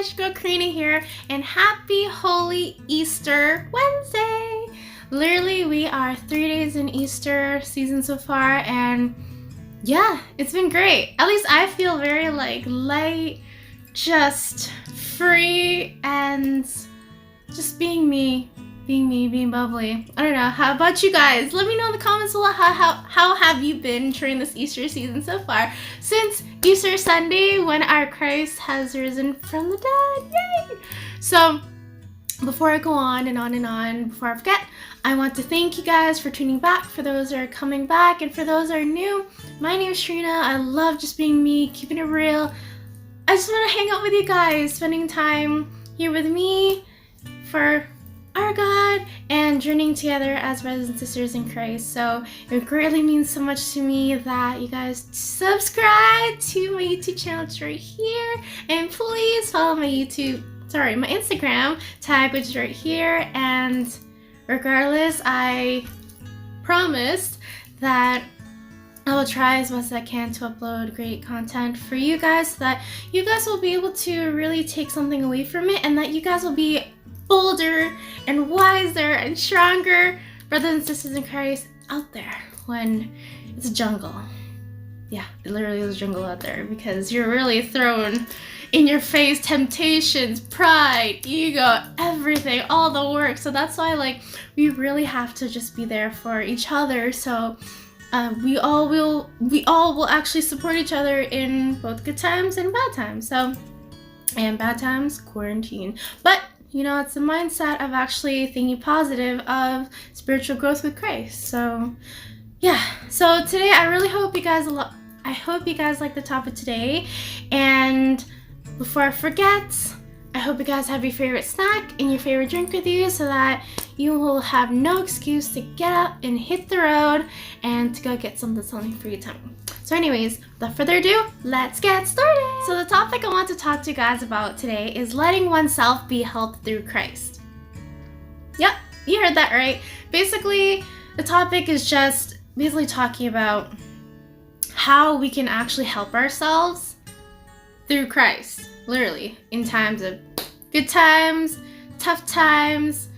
guys, your girl Charina here, and happy Holy Easter Wednesday! Literally, we are 3 days in Easter season so far, and yeah, it's been great. At least I feel very light, just free, and just being me, being bubbly. I don't know. How about you guys? Let me know in the comments below how have you been during this Easter season so far since Easter Sunday when our Christ has risen from the dead. Yay! So before I go on and on and on, before I forget, I want to thank you guys for tuning back, for those that are coming back, and for those that are new. My name is Charina. I love just being me, keeping it real. I just want to hang out with you guys, spending time here with me for our God and journeying together as brothers and sisters in Christ. So it greatly means so much to me that you guys subscribe to my YouTube channel. It's right here, and please follow my Instagram tag, which is right here. And regardless, I promised that I will try as much as I can to upload great content for you guys so that you guys will be able to really take something away from it, and that you guys will be bolder and wiser and stronger brothers and sisters in Christ out there when it's a jungle. Yeah, it literally is a jungle out there, because you're really thrown in your face temptations, pride, ego, everything, all the work. So that's why we really have to just be there for each other. So we all will actually support each other in both good times and bad times. So, and bad times, quarantine. But it's a mindset of actually thinking positive of spiritual growth with Christ. So, yeah. So today, I really hope you guys like the topic today. And before I forget, I hope you guys have your favorite snack and your favorite drink with you, so that you will have no excuse to get up and hit the road and to go get something for your tummy. So anyways, without further ado, let's get started. So the topic I want to talk to you guys about today is letting oneself be helped through Christ. Yep, you heard that right. Basically, the topic is just talking about how we can actually help ourselves through Christ. Literally, in times of good times, tough times,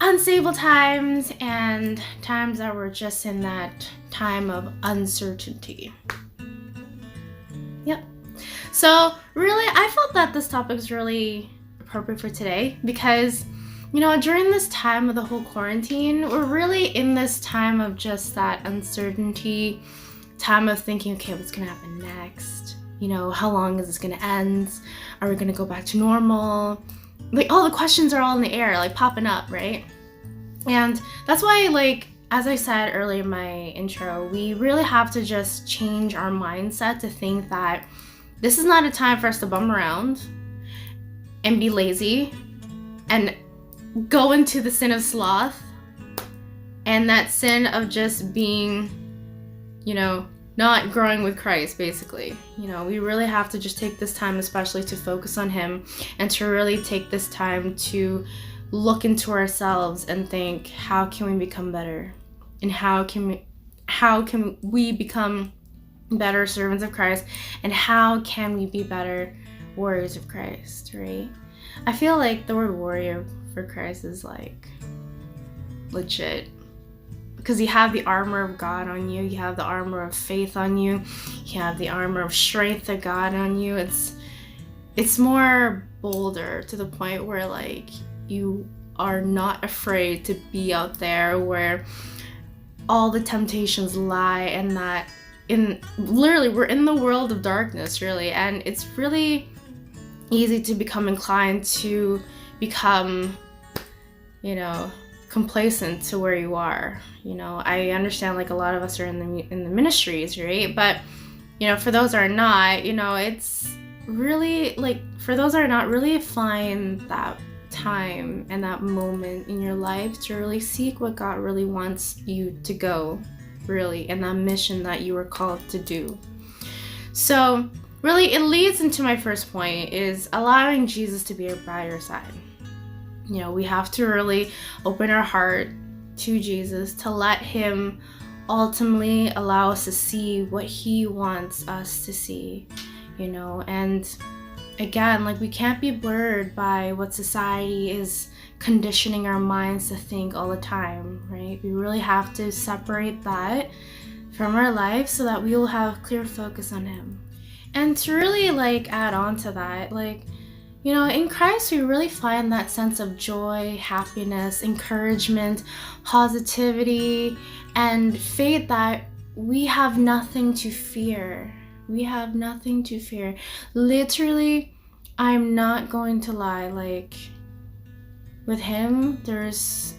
unstable times, and times that we're just in that time of uncertainty. Yep. So really, I felt that this topic is really appropriate for today, because during this time of the whole quarantine, we're really in this time of just that uncertainty, time of thinking, okay, what's gonna happen next? How long is this gonna end? Are we gonna go back to normal? All the questions are all in the air, popping up, right? And that's why, as I said earlier in my intro, we really have to just change our mindset to think that this is not a time for us to bum around and be lazy and go into the sin of sloth and that sin of just being, not growing with Christ, basically. We really have to just take this time especially to focus on Him, and to really take this time to look into ourselves and think, how can we become better? And how can we become better servants of Christ? And how can we be better warriors of Christ, right? I feel like the word warrior for Christ is legit. Because you have the armor of God on you, you have the armor of faith on you, you have the armor of strength of God on you. It's more bolder, to the point where you are not afraid to be out there where all the temptations lie, and that we're in the world of darkness, really, and it's really easy to become inclined to become complacent to where you are. I understand a lot of us are in the ministries, right? But for those that are not, it's really for those that are not, really find that time and that moment in your life to really seek what God really wants you to go, really, and that mission that you were called to do. So really, it leads into my first point, is allowing Jesus to be by your side. We have to really open our heart to Jesus, to let Him ultimately allow us to see what He wants us to see, and again, like, we can't be blurred by what society is conditioning our minds to think all the time, right? We really have to separate that from our life so that we will have clear focus on Him. And to really, like, add on to that, like, you know, in Christ, we really find that sense of joy, happiness, encouragement, positivity, and faith that we have nothing to fear. We have nothing to fear. Literally, I'm not going to lie, like, with Him, it's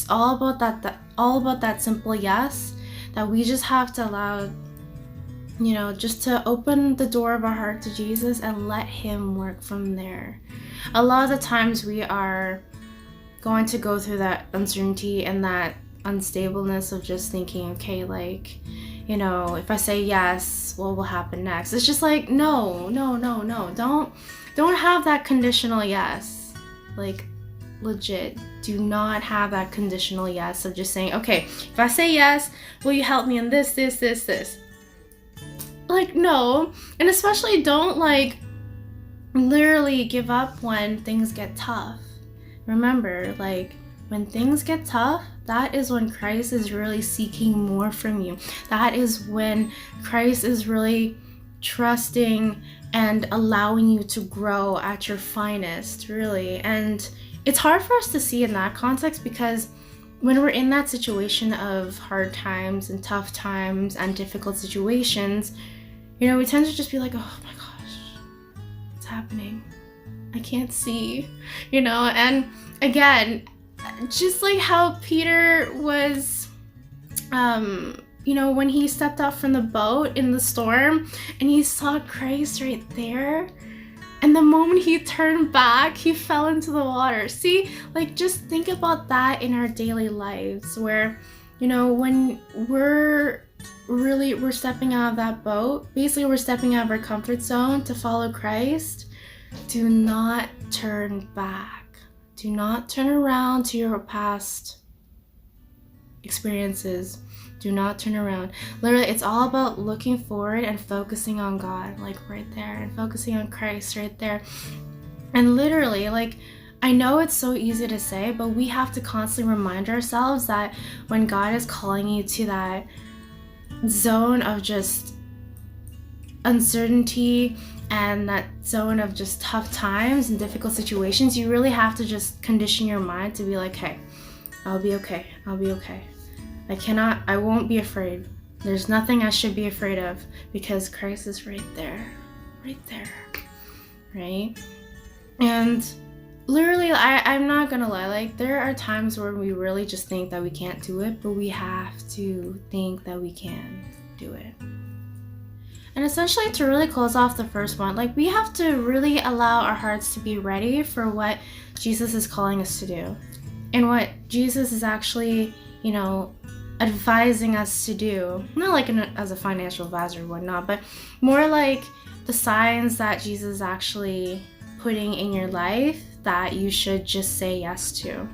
all about that simple yes, that we just have to allow, you know, just to open the door of our heart to Jesus and let Him work from there. A lot of the times we are going to go through that uncertainty and that unstableness of just thinking, okay, like, you know, if I say yes, what will happen next? It's just like, no. Don't have that conditional yes. Like, legit, do not have that conditional yes of just saying, okay, if I say yes, will you help me in this? Like, no. And especially don't, like, literally give up when things get tough. Remember, like, when things get tough, that is when Christ is really seeking more from you. That is when Christ is really trusting and allowing you to grow at your finest, really. And it's hard for us to see in that context, because when we're in that situation of hard times and tough times and difficult situations, you know, we tend to just be like, oh my gosh, what's happening? I can't see, you know? And again, just like how Peter was, you know, when he stepped out from the boat in the storm and he saw Christ right there, and the moment he turned back, he fell into the water. See, like, just think about that in our daily lives, where, you know, when we're stepping out of that boat, basically we're stepping out of our comfort zone to follow Christ. Do not turn back. Do not turn around to your past experiences. Do not turn around. Literally, it's all about looking forward and focusing on God, like, right there, and focusing on Christ right there. And literally, like, I know it's so easy to say, but we have to constantly remind ourselves that when God is calling you to that zone of just uncertainty and that zone of just tough times and difficult situations, you really have to just condition your mind to be like, hey, I'll be okay. I won't be afraid. There's nothing I should be afraid of, because Christ is right there, right? And literally, I'm not gonna lie, like, there are times where we really just think that we can't do it, but we have to think that we can do it. And essentially, to really close off the first one, like, we have to really allow our hearts to be ready for what Jesus is calling us to do, and what Jesus is actually, you know, advising us to do. Not like as a financial advisor or whatnot, but more like the signs that Jesus is actually putting in your life that you should just say yes to.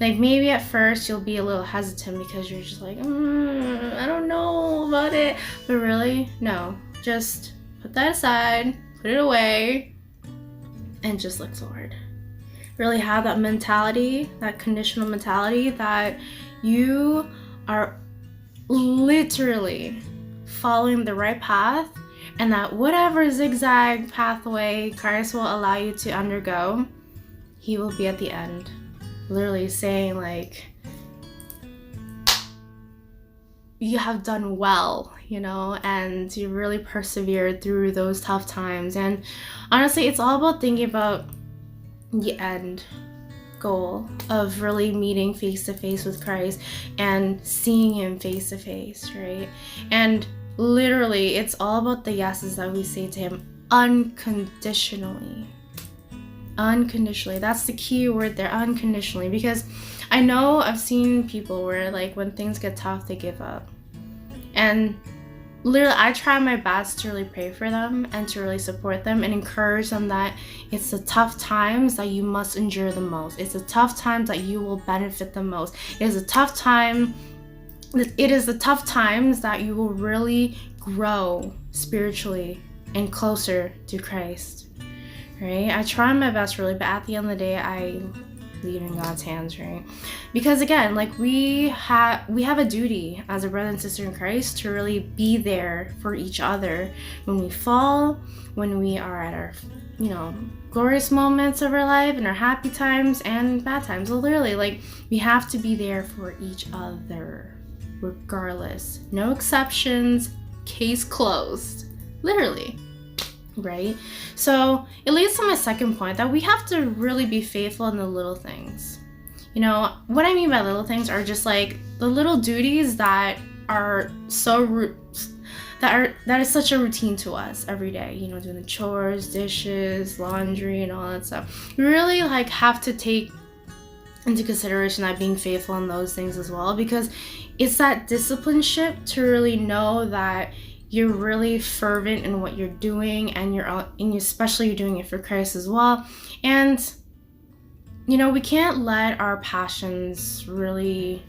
Like, maybe at first you'll be a little hesitant because you're just like, I don't know about it. But really, no. Just put that aside, put it away, and just look forward. Really have that mentality, that conditional mentality, that you are literally following the right path, and that whatever zigzag pathway Christ will allow you to undergo, He will be at the end, literally saying, like, you have done well, you know, and you really persevered through those tough times. And honestly, it's all about thinking about the end goal of really meeting face to face with Christ and seeing Him face to face, right? And literally, it's all about the yeses that we say to Him unconditionally. That's the key word there, unconditionally. Because I know I've seen people where, like, when things get tough, they give up. And literally, I try my best to really pray for them and to really support them and encourage them that it's the tough times that you must endure the most. It's the tough times that you will benefit the most. It is the tough times that you will really grow spiritually and closer to Christ. right? I try my best, really, but at the end of the day, I leave in God's hands, right? Because again, like we have a duty as a brother and sister in Christ to really be there for each other when we fall, when we are at our, glorious moments of our life and our happy times and bad times. Well, literally, like, we have to be there for each other, regardless. No exceptions, case closed. Literally. Right? So it leads to my second point, that we have to really be faithful in the little things. What I mean by little things are just like the little duties that are that is such a routine to us every day, doing the chores, dishes, laundry, and all that stuff. You really like have to take into consideration that being faithful in those things as well, because it's that discipleship to really know that you're really fervent in what you're doing, and especially you're doing it for Christ as well. And we can't let our passions really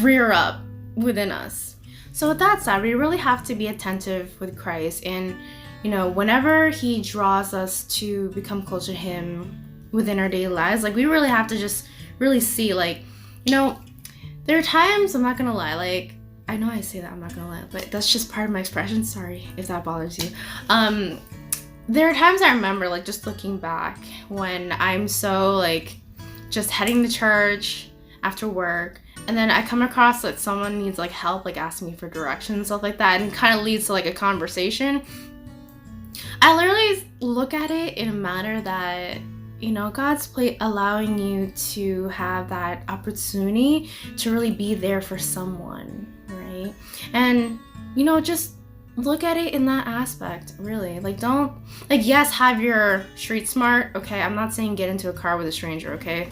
rear up within us. So with that said, we really have to be attentive with Christ, and whenever he draws us to become closer to him within our daily lives, like we really have to just really see, like, there are times, I'm not gonna lie, like, I know I say that, I'm not gonna lie, but that's just part of my expression. Sorry if that bothers you. There are times I remember, like, just looking back when I'm so, like, just heading to church after work, and then I come across that someone needs, like, help, like, asking me for directions and stuff like that, and it kind of leads to, like, a conversation. I literally look at it in a manner that, God's allowing you to have that opportunity to really be there for someone, right? And, just look at it in that aspect, really. Like, don't, like, yes, have your street smart, okay? I'm not saying get into a car with a stranger, okay?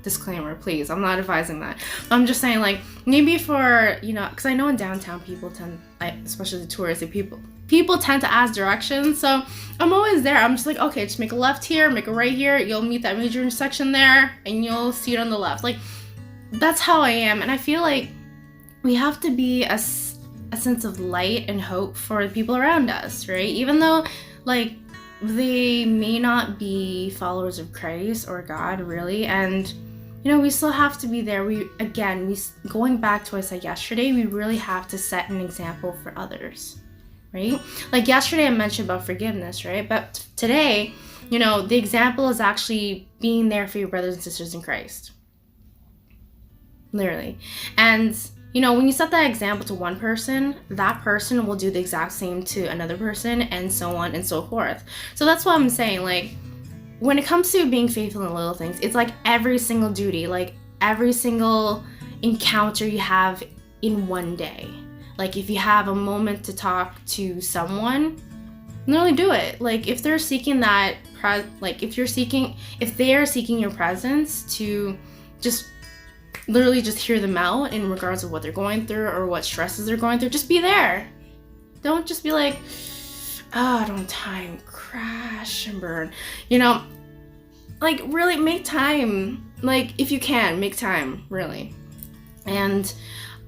Disclaimer, please. I'm not advising that. I'm just saying, like, maybe for, because I know in downtown people tend, especially the touristy people tend to ask directions. So I'm always there. I'm just like, okay, just make a left here, make a right here. You'll meet that major intersection there, and you'll see it on the left. Like, that's how I am. And I feel like we have to be a sense of light and hope for the people around us, right? Even though, like, they may not be followers of Christ or God, really. And we still have to be there. Going back to what I said yesterday, we really have to set an example for others, right? Like yesterday I mentioned about forgiveness, right? But today, the example is actually being there for your brothers and sisters in Christ. Literally. And, when you set that example to one person, that person will do the exact same to another person, and so on and so forth. So that's what I'm saying, like, when it comes to being faithful in little things, it's like every single duty, like every single encounter you have in one day. Like, if you have a moment to talk to someone, literally do it. Like, if they're seeking that, if they are seeking your presence, to just literally just hear them out in regards of what they're going through or what stresses they're going through, just be there. Don't just be like, oh, I don't have time, crash and burn. Like, really make time. Like, if you can, make time, really. And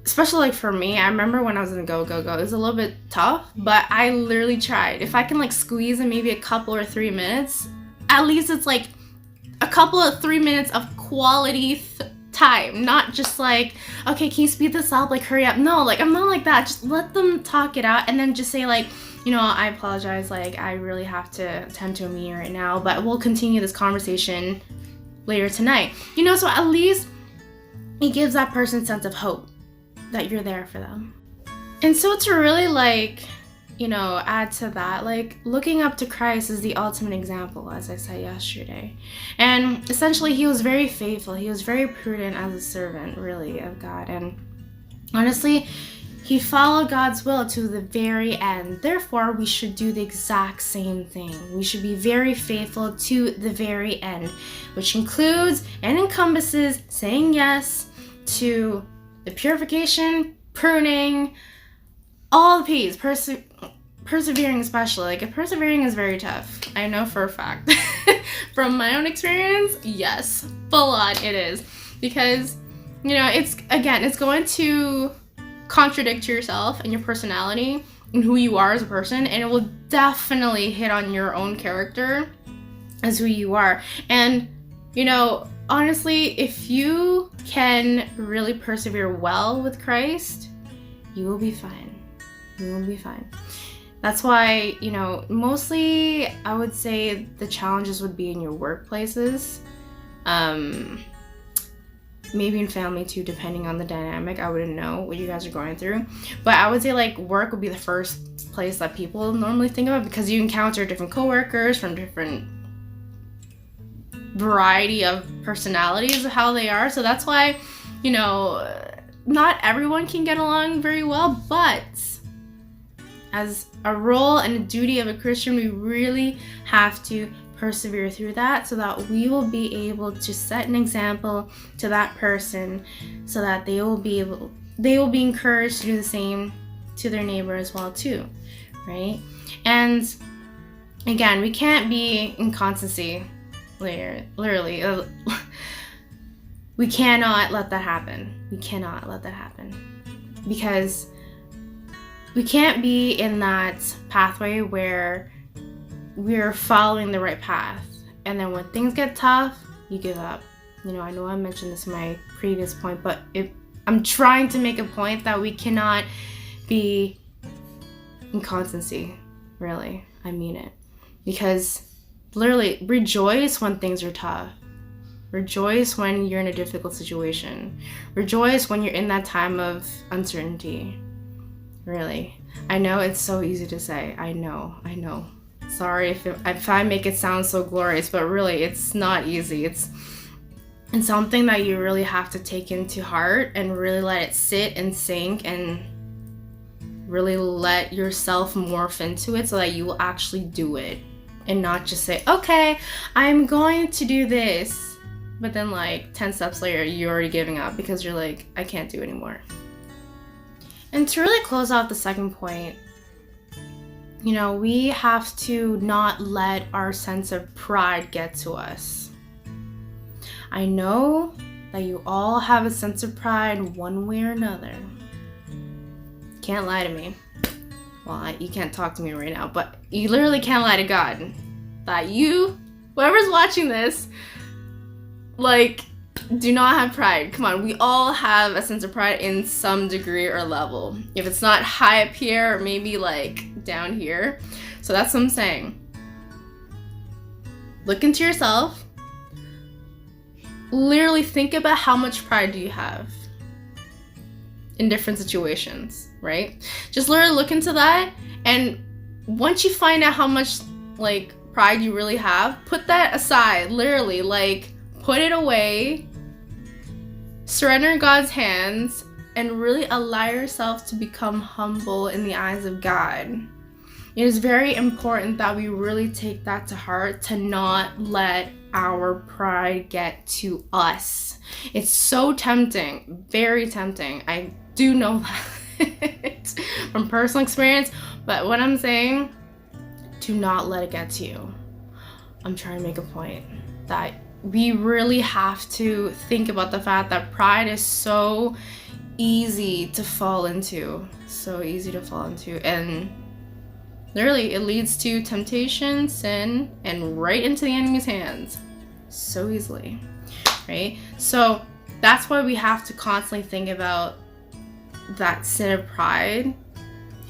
especially, like, for me, I remember when I was in the go, it was a little bit tough, but I literally tried. If I can, like, squeeze in maybe a couple or 3 minutes, at least it's, like, a couple of 3 minutes of quality time. Not just, like, okay, can you speed this up? Like, hurry up. No, like, I'm not like that. Just let them talk it out, and then just say, like, I apologize, like, I really have to attend to a meeting right now, but we'll continue this conversation later tonight. So at least it gives that person a sense of hope that you're there for them. And so to really, like, add to that, like, looking up to Christ is the ultimate example, as I said yesterday. And essentially, he was very faithful. He was very prudent as a servant, really, of God. And honestly, he followed God's will to the very end. Therefore, we should do the exact same thing. We should be very faithful to the very end, which includes and encompasses saying yes to the purification, pruning, all the P's, persevering especially. Like, persevering is very tough. I know for a fact. From my own experience, yes, full on it is. Because, it's going to contradict yourself and your personality, in who you are as a person, and it will definitely hit on your own character as who you are. And, you know, honestly, if you can really persevere well with Christ, you will be fine. You will be fine. That's why, you know, mostly I would say the challenges would be in your workplaces. Maybe in family too, depending on the dynamic. I wouldn't know what you guys are going through. But I would say like work would be the first place that people normally think about, because you encounter different coworkers from different variety of personalities of how they are. So that's why, you know, not everyone can get along very well, but as a role and a duty of a Christian, we really have to persevere through that so that we will be able to set an example to that person, so that they will be encouraged to do the same to their neighbor as well too, right? And again, we can't be in constancy, literally. We cannot let that happen. We cannot let that happen, because we can't be in that pathway where we're following the right path, and then when things get tough, you give up. You know I mentioned this in my previous point, but I'm trying to make a point that we cannot be in constancy, really. I mean it. Because literally, rejoice when things are tough. Rejoice when you're in a difficult situation. Rejoice when you're in that time of uncertainty. Really. I know it's so easy to say. I know. Sorry if I make it sound so glorious, but really it's not easy. It's something that you really have to take into heart and really let it sit and sink, and really let yourself morph into it so that you will actually do it, and not just say, okay, I'm going to do this, but then like 10 steps later you're already giving up because you're like, I can't do it anymore. And to really close out the second point, you know, we have to not let our sense of pride get to us. I know that you all have a sense of pride one way or another. Can't lie to me. Well, you can't talk to me right now, but you literally can't lie to God. That you, whoever's watching this, like, do not have pride. Come on, we all have a sense of pride in some degree or level. If it's not high up here, or maybe like down here. So that's what I'm saying. Look into yourself. Literally think about how much pride do you have in different situations, right? Just literally look into that, and once you find out how much like pride you really have, put that aside. Literally, like, put it away. Surrender in God's hands, and really allow yourself to become humble in the eyes of God. It is very important that we really take that to heart, to not let our pride get to us. It's so tempting, very tempting. I do know that from personal experience, but what I'm saying, do not let it get to you. I'm trying to make a point that we really have to think about the fact that pride is so easy to fall into. And literally, it leads to temptation, sin, and right into the enemy's hands so easily, right? So that's why we have to constantly think about that sin of pride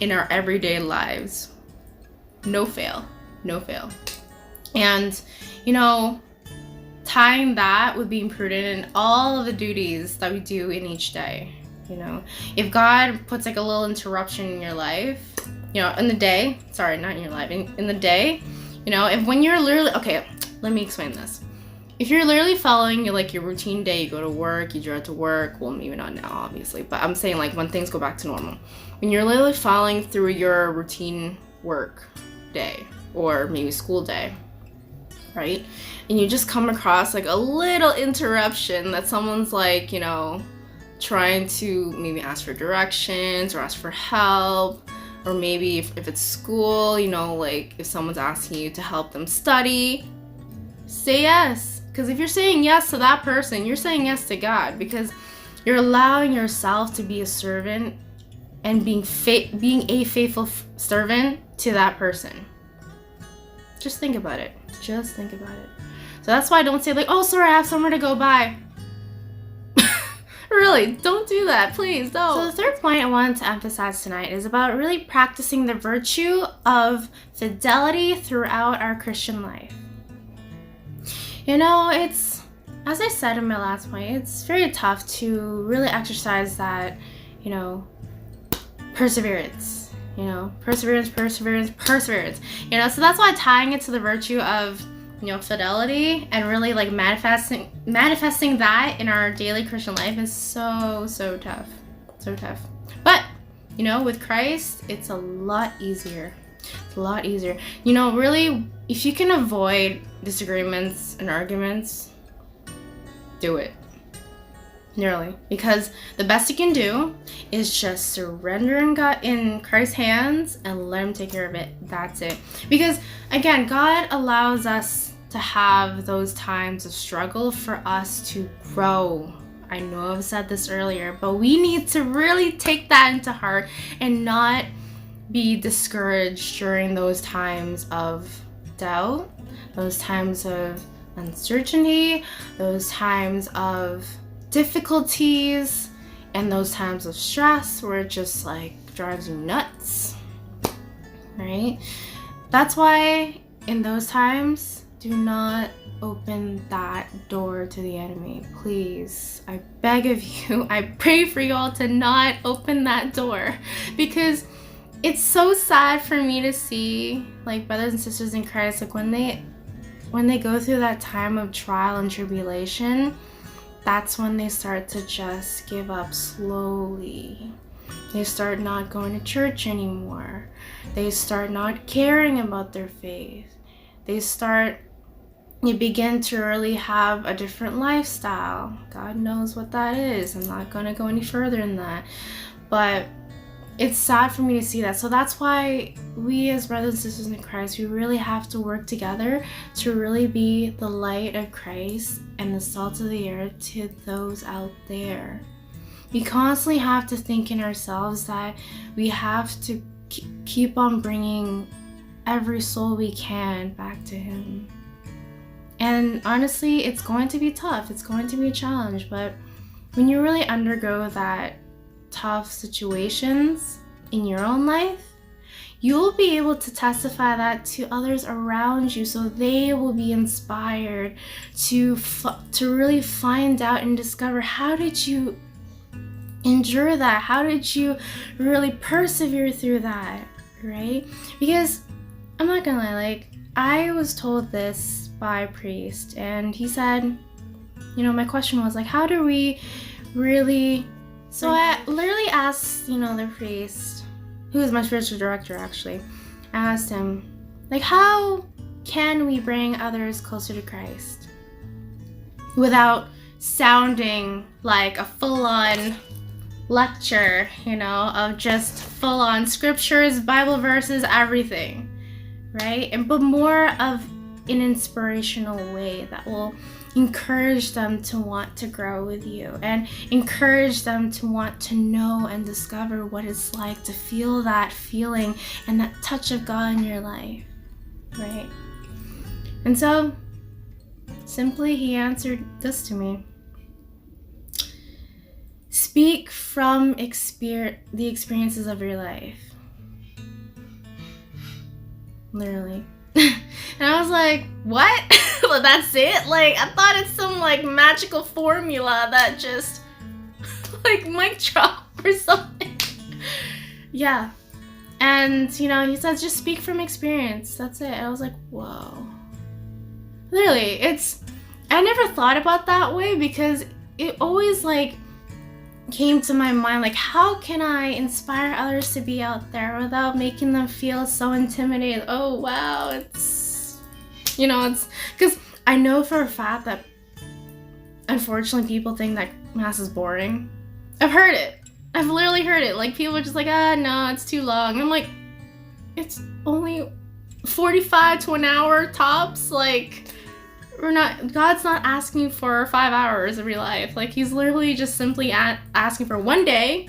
in our everyday lives. No fail. And, you know, tying that with being prudent in all of the duties that we do in each day. You know, if God puts like a little interruption in your life, you know, in the day, sorry, not in your life, in the day, you know, if when you're literally, okay, let me explain this. If you're literally following your routine day, you go to work, you drive to work, well, maybe not now, obviously, but I'm saying like when things go back to normal, when you're literally following through your routine work day, or maybe school day, right? And you just come across like a little interruption that someone's like, you know, trying to maybe ask for directions or ask for help, or maybe if it's school, you know, like if someone's asking you to help them study, say yes. Because if you're saying yes to that person, you're saying yes to God, because you're allowing yourself to be a servant and being a faithful servant to that person. Just think about it. Just think about it. So that's why I don't say like, oh, sorry, I have somewhere to go, bye. Really, don't do that, please, don't. So the third point I wanted to emphasize tonight is about really practicing the virtue of fidelity throughout our Christian life. You know, it's, as I said in my last point, it's very tough to really exercise that, you know, perseverance. You know, perseverance. You know, so that's why tying it to the virtue of, you know, fidelity and really like manifesting that in our daily Christian life is so tough. So tough. But, you know, with Christ, it's a lot easier. It's a lot easier. You know, really, if you can avoid disagreements and arguments, do it. Nearly. Because the best you can do is just surrender in Christ's hands and let him take care of it. That's it. Because, again, God allows us to have those times of struggle for us to grow. I know I've said this earlier, but we need to really take that into heart and not be discouraged during those times of doubt, those times of uncertainty, those times of difficulties, and those times of stress where it just like drives you nuts, right? That's why in those times, do not open that door to the enemy. Please, I beg of you, I pray for you all to not open that door, because it's so sad for me to see like brothers and sisters in Christ, like when they go through that time of trial and tribulation, that's when they start to just give up slowly. They start not going to church anymore. They start not caring about their faith. You begin to really have a different lifestyle. God knows what that is. I'm not going to go any further in that. But it's sad for me to see that. So that's why we as brothers and sisters in Christ, we really have to work together to really be the light of Christ and the salt of the earth to those out there. We constantly have to think in ourselves that we have to keep on bringing every soul we can back to him. And honestly, it's going to be tough. It's going to be a challenge. But when you really undergo that tough situations in your own life, you will be able to testify that to others around you, so they will be inspired to really find out and discover, how did you endure that? How did you really persevere through that, right? Because I'm not gonna lie, like, I was told this by a priest, and he said, you know, my question was like, how do we really... So I literally asked, you know, the priest, who is my spiritual director actually, I asked him, like, how can we bring others closer to Christ without sounding like a full-on lecture, you know, of just full-on scriptures, Bible verses, everything, right? But more of an inspirational way that will encourage them to want to grow with you and encourage them to want to know and discover what it's like to feel that feeling and that touch of God in your life, right? And so simply he answered this to me: speak from the experiences of your life. Literally. And I was like, what? That's it? Like, I thought it's some like magical formula that just like mic drop or something. Yeah. And you know, he says just speak from experience. That's it. And I was like, whoa. Literally, I never thought about that way, because it always like came to my mind, like, how can I inspire others to be out there without making them feel so intimidated? Oh wow, it's, you know, it's because I know for a fact that unfortunately people think that mass is boring. I've heard it. I've literally heard it. Like, people are just like, no, it's too long. I'm like, it's only 45 to an hour tops. Like, God's not asking for 5 hours of your life. Like, he's literally just simply asking for one day,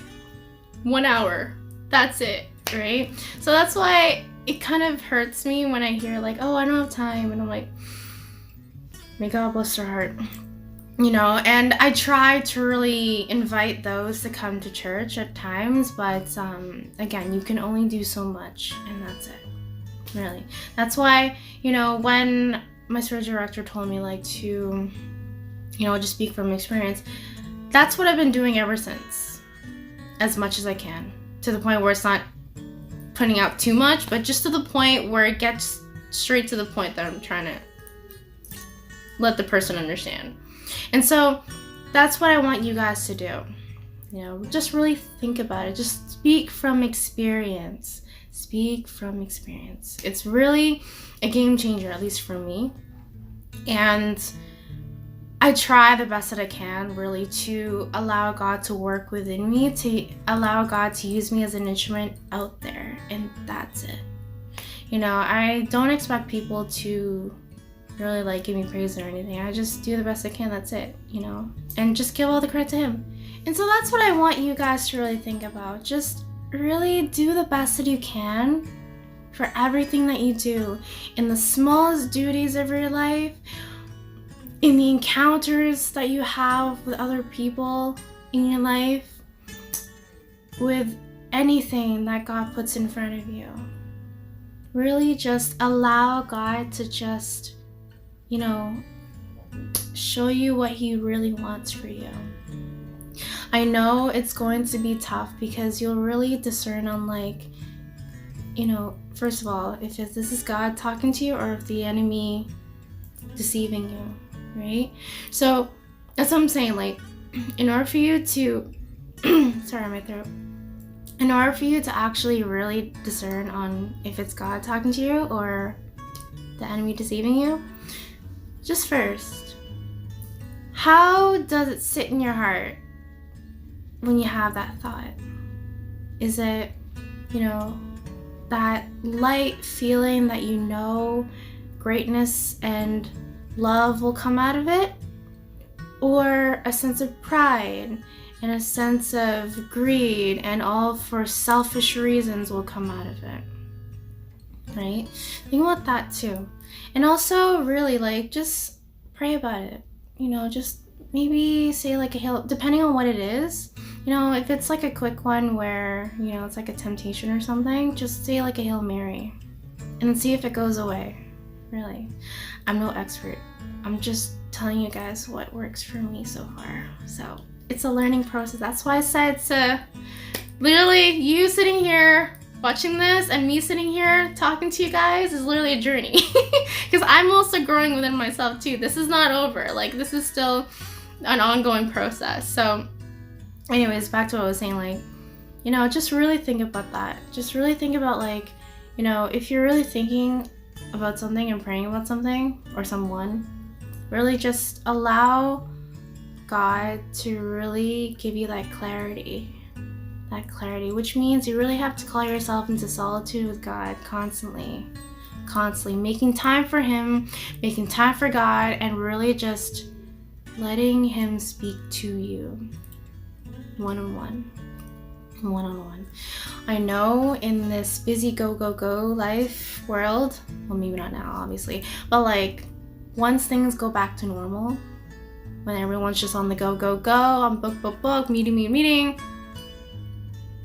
1 hour. That's it, right? So that's why it kind of hurts me when I hear like, oh, I don't have time. And I'm like, may God bless their heart. You know, and I try to really invite those to come to church at times, but again, you can only do so much, and that's it, really. That's why, you know, when my spiritual director told me like to, you know, just speak from experience, that's what I've been doing ever since, as much as I can, to the point where it's not putting out too much, but just to the point where it gets straight to the point that I'm trying to let the person understand. And so that's what I want you guys to do. You know, just really think about it. Just speak from experience. Speak from experience. It's really a game changer, at least for me. And I try the best that I can, really, to allow God to work within me, to allow God to use me as an instrument out there. And that's it. You know, I don't expect people to really like give me praise or anything. I just do the best I can. That's it, you know, and just give all the credit to him. And so that's what I want you guys to really think about. Just really do the best that you can for everything that you do, in the smallest duties of your life, in the encounters that you have with other people in your life, with anything that God puts in front of you. Really just allow God to just, you know, show you what he really wants for you. I know it's going to be tough because you'll really discern on like, you know, first of all, if this is God talking to you or if the enemy deceiving you, right? So that's what I'm saying. Like, in order for you to, sorry, my throat. In order for you to actually really discern on if it's God talking to you or the enemy deceiving you, just first, how does it sit in your heart when you have that thought? Is it, you know, that light feeling that you know greatness and love will come out of it? Or a sense of pride and a sense of greed and all for selfish reasons will come out of it? Right? Think about that too. And also really like just pray about it. You know, just maybe say like a Hail, depending on what it is. You know, if it's like a quick one where, you know, it's like a temptation or something, just say like a Hail Mary and see if it goes away. Really. I'm no expert. I'm just telling you guys what works for me so far. So it's a learning process. That's why I said to literally you sitting here watching this and me sitting here talking to you guys is literally a journey. Because I'm also growing within myself too. This is not over. Like, this is still an ongoing process. So anyways, back to what I was saying, like, you know, just really think about that. Just really think about, like, you know, if you're really thinking about something and praying about something or someone, really just allow God to really give you that clarity, which means you really have to call yourself into solitude with God constantly, making time for him, making time for God, and really just letting him speak to you one-on-one. I know in this busy go life world, well, maybe not now obviously, but like once things go back to normal, when everyone's just on the go, on book, meeting,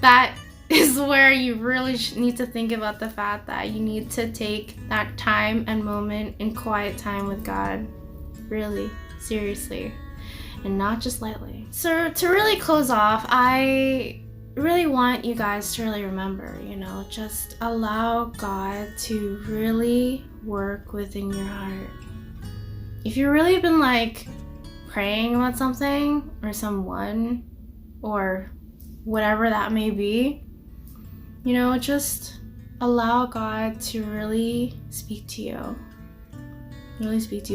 that is where you really need to think about the fact that you need to take that time and moment in quiet time with God, really, seriously, and not just lightly. So to really close off, I really want you guys to really remember, you know, just allow God to really work within your heart. If you've really been like praying about something or someone or whatever that may be, you know, just allow God to really speak to you,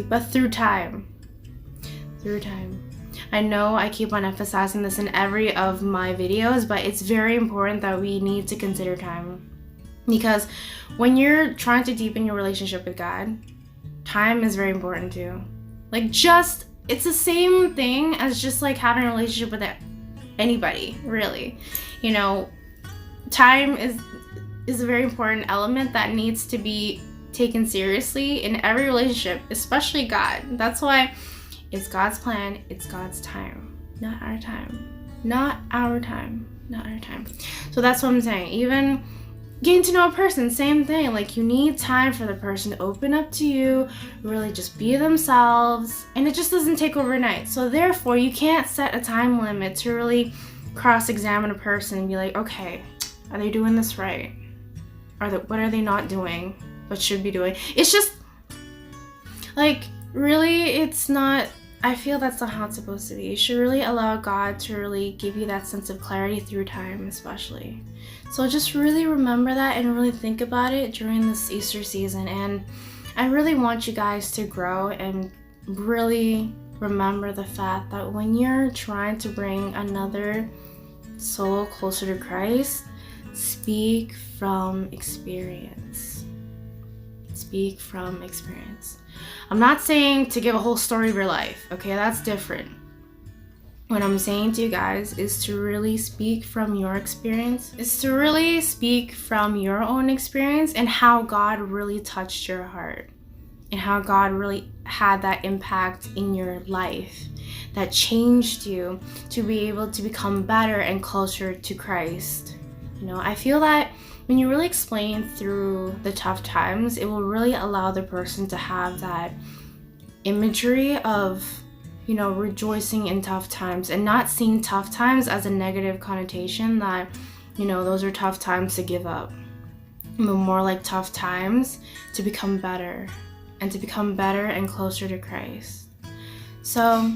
but through time. I know I keep on emphasizing this in every of my videos, but it's very important that we need to consider time, because when you're trying to deepen your relationship with God, time is very important too. Like, just, it's the same thing as just like having a relationship with anybody, really. You know, time is a very important element that needs to be taken seriously in every relationship, especially God. That's why it's God's plan, it's God's time, not our time. Not our time. Not our time. So that's what I'm saying. Even getting to know a person, same thing. Like, you need time for the person to open up to you, really just be themselves, and it just doesn't take overnight. So therefore, you can't set a time limit to really cross-examine a person and be like, okay, are they doing this right? What are they not doing but should be doing? It's just like, really, it's not. I feel that's not how it's supposed to be. You should really allow God to really give you that sense of clarity through time, especially. So just really remember that and really think about it during this Easter season. And I really want you guys to grow and really remember the fact that when you're trying to bring another soul closer to Christ, speak from experience. Speak from experience. I'm not saying to give a whole story of your life, okay? That's different. What I'm saying to you guys is to really speak from your experience, is to really speak from your own experience and how God really touched your heart and how God really had that impact in your life that changed you to be able to become better and closer to Christ. You know, I feel that when you really explain through the tough times, it will really allow the person to have that imagery of, you know, rejoicing in tough times and not seeing tough times as a negative connotation that, you know, those are tough times to give up, but more like tough times to become better and to become better and closer to Christ. So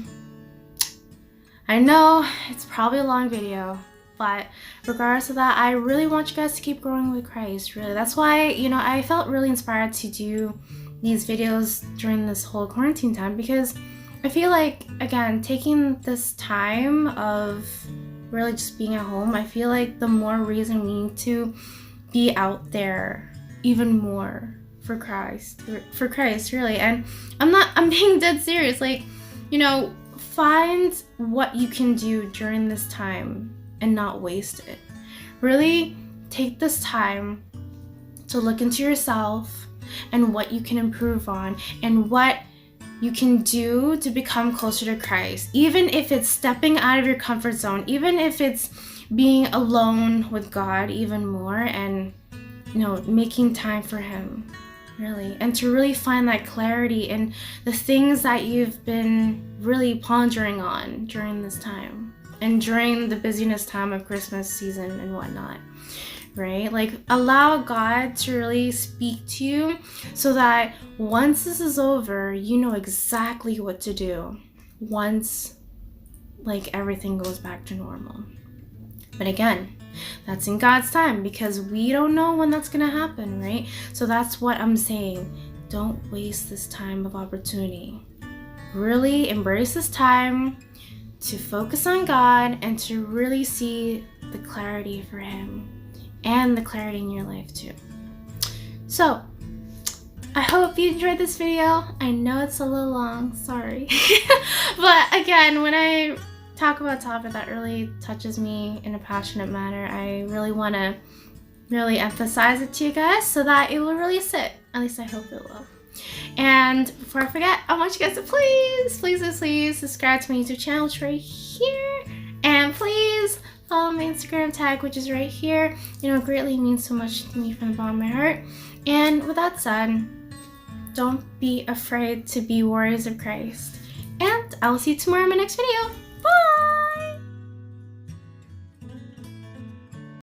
I know it's probably a long video, but regardless of that, I really want you guys to keep growing with Christ, really. That's why, you know, I felt really inspired to do these videos during this whole quarantine time, because I feel like, again, taking this time of really just being at home, I feel like the more reason we need to be out there even more for Christ, really. And I'm being dead serious. Like, you know, find what you can do during this time and not waste it. Really take this time to look into yourself and what you can improve on and what you can do to become closer to Christ. Even if it's stepping out of your comfort zone, even if it's being alone with God even more, and, you know, making time for Him, really, and to really find that clarity in the things that you've been really pondering on during this time and during the busyness time of Christmas season and whatnot, right? Like, allow God to really speak to you so that once this is over, you know exactly what to do once, like, everything goes back to normal. But again, that's in God's time, because we don't know when that's gonna happen, right? So that's what I'm saying. Don't waste this time of opportunity. Really embrace this time to focus on God and to really see the clarity for Him and the clarity in your life too. So I hope you enjoyed this video. I know it's a little long, sorry. But again, when I talk about a topic that really touches me in a passionate manner, I really want to really emphasize it to you guys so that it will really sit. At least I hope it will. And before I forget, I want you guys to please subscribe to my YouTube channel, which is right here. And please follow my Instagram tag, which is right here. You know, it greatly means so much to me from the bottom of my heart. And with that said, don't be afraid to be warriors of Christ. And I will see you tomorrow in my next video.